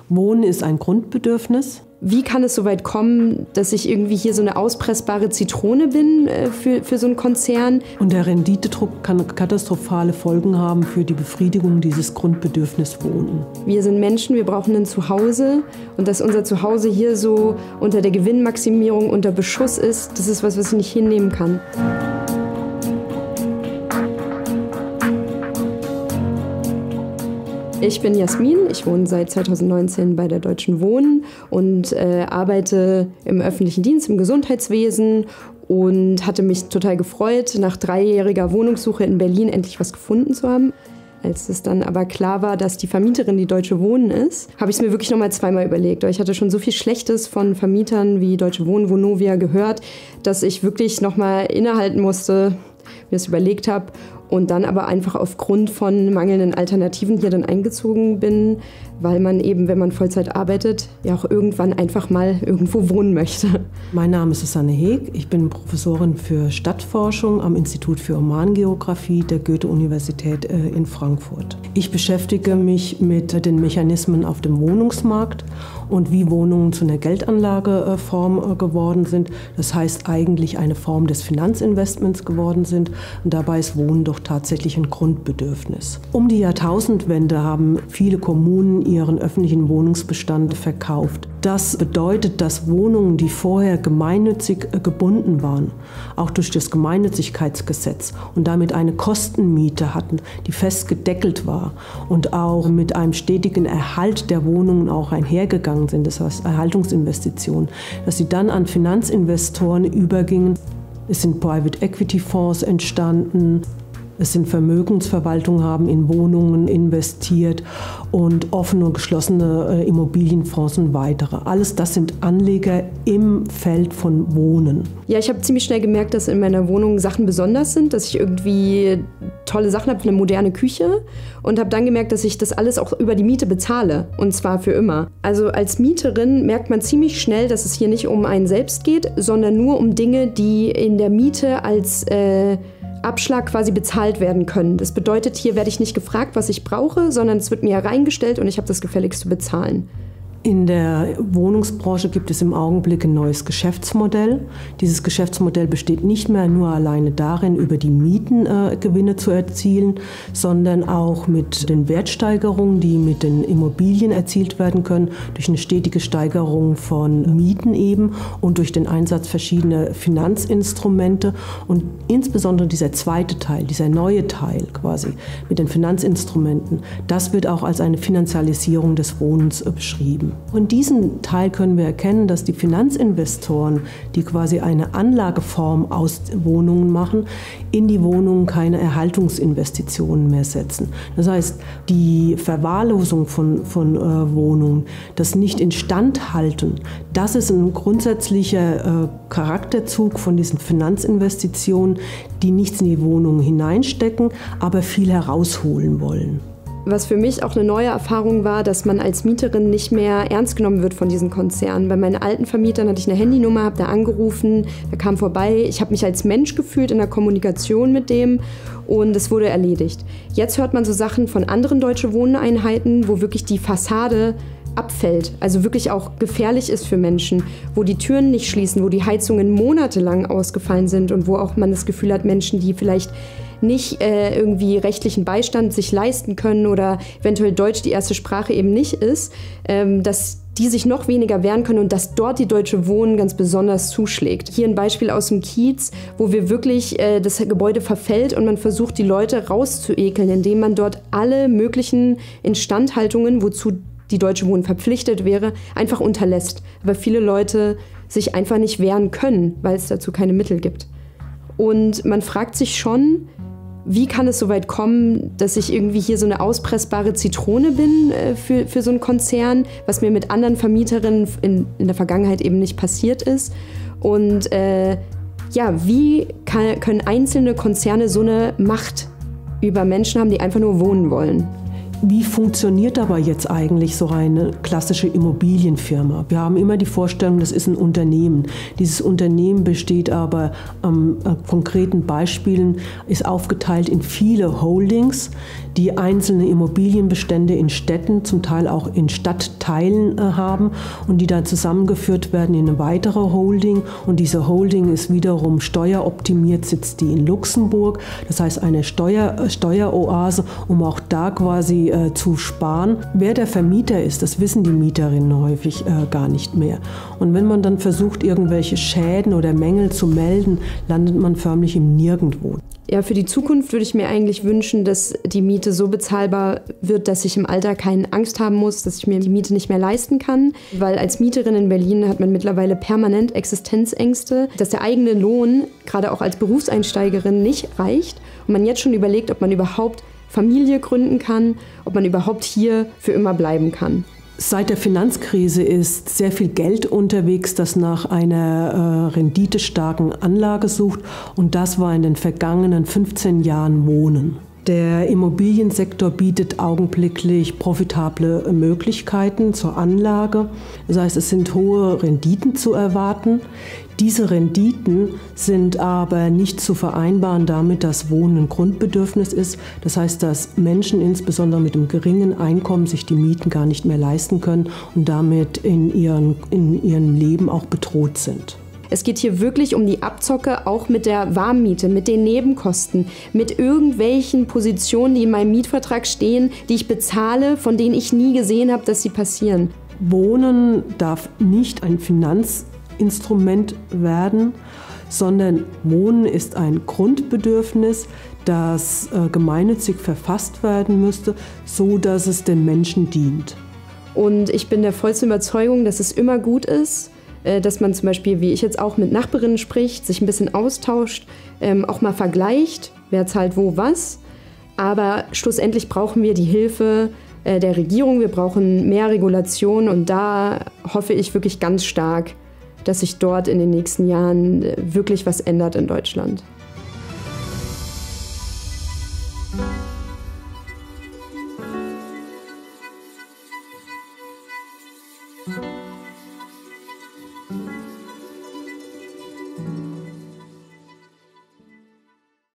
Wohnen ist ein Grundbedürfnis. Wie kann es so weit kommen, dass ich irgendwie hier so eine auspressbare Zitrone bin für so einen Konzern? Und der Renditedruck kann katastrophale Folgen haben für die Befriedigung dieses Grundbedürfnisses Wohnen. Wir sind Menschen, wir brauchen ein Zuhause. Und dass unser Zuhause hier so unter der Gewinnmaximierung unter Beschuss ist, das ist was ich nicht hinnehmen kann. Ich bin Jasmin, ich wohne seit 2019 bei der Deutschen Wohnen und arbeite im öffentlichen Dienst, im Gesundheitswesen und hatte mich total gefreut, nach 3-jähriger Wohnungssuche in Berlin endlich was gefunden zu haben. Als es dann aber klar war, dass die Vermieterin die Deutsche Wohnen ist, habe ich es mir wirklich nochmal zweimal überlegt. Weil ich hatte schon so viel Schlechtes von Vermietern wie Deutsche Wohnen, Vonovia gehört, dass ich wirklich nochmal innehalten musste, mir das überlegt habe und dann aber einfach aufgrund von mangelnden Alternativen hier dann eingezogen bin, weil man eben, wenn man Vollzeit arbeitet, ja auch irgendwann einfach mal irgendwo wohnen möchte. Mein Name ist Susanne Heeg, ich bin Professorin für Stadtforschung am Institut für Humangeographie der Goethe-Universität in Frankfurt. Ich beschäftige mich mit den Mechanismen auf dem Wohnungsmarkt und wie Wohnungen zu einer Geldanlageform geworden sind. Das heißt eigentlich eine Form des Finanzinvestments geworden sind und dabei ist Wohnen doch tatsächlich ein Grundbedürfnis. Um die Jahrtausendwende haben viele Kommunen ihren öffentlichen Wohnungsbestand verkauft. Das bedeutet, dass Wohnungen, die vorher gemeinnützig gebunden waren, auch durch das Gemeinnützigkeitsgesetz und damit eine Kostenmiete hatten, die fest gedeckelt war und auch mit einem stetigen Erhalt der Wohnungen auch einhergegangen sind, das heißt Erhaltungsinvestitionen, dass sie dann an Finanzinvestoren übergingen. Es sind Private Equity Fonds entstanden. Es sind Vermögensverwaltungen, haben in Wohnungen investiert und offene und geschlossene Immobilienfonds und weitere. Alles das sind Anleger im Feld von Wohnen. Ja, ich habe ziemlich schnell gemerkt, dass in meiner Wohnung Sachen besonders sind, dass ich irgendwie tolle Sachen habe, eine moderne Küche und habe dann gemerkt, dass ich das alles auch über die Miete bezahle und zwar für immer. Also als Mieterin merkt man ziemlich schnell, dass es hier nicht um einen selbst geht, sondern nur um Dinge, die in der Miete als Abschlag quasi bezahlt werden können. Das bedeutet, hier werde ich nicht gefragt, was ich brauche, sondern es wird mir reingestellt und ich habe das gefälligst zu bezahlen. In der Wohnungsbranche gibt es im Augenblick ein neues Geschäftsmodell. Dieses Geschäftsmodell besteht nicht mehr nur alleine darin, über die Mieten Gewinne zu erzielen, sondern auch mit den Wertsteigerungen, die mit den Immobilien erzielt werden können, durch eine stetige Steigerung von Mieten eben und durch den Einsatz verschiedener Finanzinstrumente. Und insbesondere dieser zweite Teil, dieser neue Teil quasi mit den Finanzinstrumenten, das wird auch als eine Finanzialisierung des Wohnens beschrieben. Und diesen Teil können wir erkennen, dass die Finanzinvestoren, die quasi eine Anlageform aus Wohnungen machen, in die Wohnungen keine Erhaltungsinvestitionen mehr setzen. Das heißt, die Verwahrlosung von Wohnungen, das Nicht-Instandhalten, das ist ein grundsätzlicher Charakterzug von diesen Finanzinvestitionen, die nichts in die Wohnungen hineinstecken, aber viel herausholen wollen. Was für mich auch eine neue Erfahrung war, dass man als Mieterin nicht mehr ernst genommen wird von diesen Konzernen. Bei meinen alten Vermietern hatte ich eine Handynummer, habe da angerufen, der kam vorbei. Ich habe mich als Mensch gefühlt in der Kommunikation mit dem und es wurde erledigt. Jetzt hört man so Sachen von anderen Deutsche Wohneinheiten, wo wirklich die Fassade abfällt, also wirklich auch gefährlich ist für Menschen, wo die Türen nicht schließen, wo die Heizungen monatelang ausgefallen sind und wo auch man das Gefühl hat, Menschen, die vielleicht nicht irgendwie rechtlichen Beistand sich leisten können oder eventuell Deutsch die erste Sprache eben nicht ist, dass die sich noch weniger wehren können und dass dort die Deutsche Wohnen ganz besonders zuschlägt. Hier ein Beispiel aus dem Kiez, wo wir wirklich das Gebäude verfällt und man versucht, die Leute rauszuekeln, indem man dort alle möglichen Instandhaltungen, wozu die Deutsche Wohnen verpflichtet wäre, einfach unterlässt. Aber viele Leute sich einfach nicht wehren können, weil es dazu keine Mittel gibt. Und man fragt sich schon, wie kann es so weit kommen, dass ich irgendwie hier so eine auspressbare Zitrone bin für so einen Konzern, was mir mit anderen Vermieterinnen in der Vergangenheit eben nicht passiert ist. Und wie können einzelne Konzerne so eine Macht über Menschen haben, die einfach nur wohnen wollen? Wie funktioniert aber jetzt eigentlich so eine klassische Immobilienfirma? Wir haben immer die Vorstellung, das ist ein Unternehmen. Dieses Unternehmen besteht aber an konkreten Beispielen, ist aufgeteilt in viele Holdings, die einzelne Immobilienbestände in Städten, zum Teil auch in Stadtteilen haben und die dann zusammengeführt werden in eine weitere Holding. Und diese Holding ist wiederum steueroptimiert, sitzt die in Luxemburg. Das heißt eine Steueroase, um auch da quasi zu sparen. Wer der Vermieter ist, das wissen die Mieterinnen häufig gar nicht mehr. Und wenn man dann versucht, irgendwelche Schäden oder Mängel zu melden, landet man förmlich im Nirgendwo. Ja, für die Zukunft würde ich mir eigentlich wünschen, dass die Miete so bezahlbar wird, dass ich im Alter keine Angst haben muss, dass ich mir die Miete nicht mehr leisten kann. Weil als Mieterin in Berlin hat man mittlerweile permanent Existenzängste, dass der eigene Lohn, gerade auch als Berufseinsteigerin, nicht reicht. Und man jetzt schon überlegt, ob man überhaupt Familie gründen kann, ob man überhaupt hier für immer bleiben kann. Seit der Finanzkrise ist sehr viel Geld unterwegs, das nach einer renditestarken Anlage sucht. Und das war in den vergangenen 15 Jahren Wohnen. Der Immobiliensektor bietet augenblicklich profitable Möglichkeiten zur Anlage. Das heißt, es sind hohe Renditen zu erwarten. Diese Renditen sind aber nicht zu vereinbaren damit, dass Wohnen ein Grundbedürfnis ist. Das heißt, dass Menschen insbesondere mit einem geringen Einkommen sich die Mieten gar nicht mehr leisten können und damit in ihrem Leben auch bedroht sind. Es geht hier wirklich um die Abzocke, auch mit der Warmmiete, mit den Nebenkosten, mit irgendwelchen Positionen, die in meinem Mietvertrag stehen, die ich bezahle, von denen ich nie gesehen habe, dass sie passieren. Wohnen darf nicht ein Finanzinstrument werden, sondern Wohnen ist ein Grundbedürfnis, das gemeinnützig verfasst werden müsste, so dass es den Menschen dient. Und ich bin der vollsten Überzeugung, dass es immer gut ist, dass man zum Beispiel, wie ich jetzt auch, mit Nachbarinnen spricht, sich ein bisschen austauscht, auch mal vergleicht, wer zahlt wo was. Aber schlussendlich brauchen wir die Hilfe der Regierung, wir brauchen mehr Regulation und da hoffe ich wirklich ganz stark, dass sich dort in den nächsten Jahren wirklich was ändert in Deutschland.